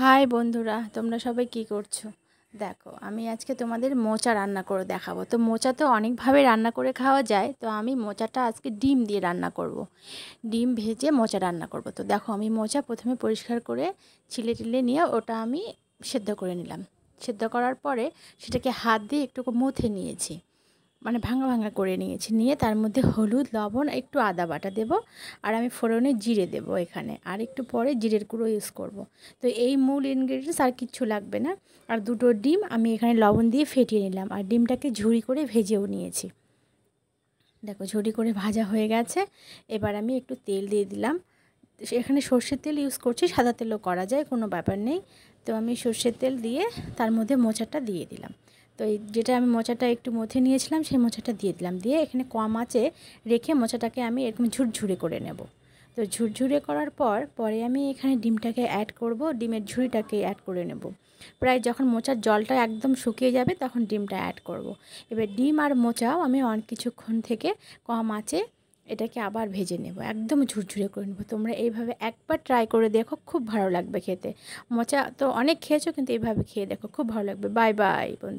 High বন্ধুরা, তোমরা সবাই কি করছো? দেখো, আমি আজকে তোমাদের মোচা রান্না করে দেখাবো। তো মোচা তো অনেকভাবে রান্না করে খাওয়া যায়, তো আমি মোচাটা আজকে ডিম দিয়ে রান্না করব। ডিম ভেজে মোচা রান্না করব। তো দেখো, আমি মোচা প্রথমে পরিষ্কার করে ছিলে টিলে নিয়ে ওটা আমি সেদ্ধ করে নিলাম। সেদ্ধ করার পরে সেটাকে হাত দিয়ে একটু মুথে নিয়েছি, মানে ভাঙা ভাঙা করে নিয়েছি। নিয়ে তার মধ্যে হলুদ, লবণ, একটু আদা বাটা দেব। আর আমি ফোড়নে জিরে দেব এখানে, আর একটু পরে জিরের গুঁড়ো ইউজ করব। তো এই মূল ইনগ্রেডিয়েন্টস, আর কিচ্ছু লাগবে না। আর দুটো ডিম আমি এখানে লবণ দিয়ে ফেটিয়ে নিলাম, আর ডিমটাকে ঝুরি করে ভেজেও নিয়েছি। দেখো, ঝুরি করে ভাজা হয়ে গেছে। এবার আমি একটু তেল দিয়ে দিলাম। এখানে সর্ষের তেল ইউজ করছি, সাদা তেলও করা যায়, কোনো ব্যাপার নেই। তো আমি সর্ষের তেল দিয়ে তার মধ্যে মোচাটা দিয়ে দিলাম। তো এই যেটা আমি মোচাটা একটু মথে নিয়েছিলাম, সেই মোচাটা দিয়ে দিলাম। দিয়ে এখানে কম আঁচে রেখে মোচাটাকে আমি এরকম ঝুরঝুরে করে নেব। তো ঝুরঝুরে করার পরে আমি এখানে ডিমটাকে অ্যাড করব, ডিমের ঝুড়িটাকে অ্যাড করে নেব। প্রায় যখন মোচার জলটা একদম শুকিয়ে যাবে তখন ডিমটা অ্যাড করব। এবার ডিম আর মোচাও আমি অনেক কিছুক্ষণ থেকে কম আঁচে এটাকে আবার ভেজে নেব, একদম ঝুরঝুরে করে নেব। তোমরা এইভাবে একবার ট্রাই করে দেখো, খুব ভালো লাগবে খেতে। মোচা তো অনেক খেয়েছো, কিন্তু এইভাবে খেয়ে দেখো, খুব ভালো লাগবে। বাই বাই বন্ধু।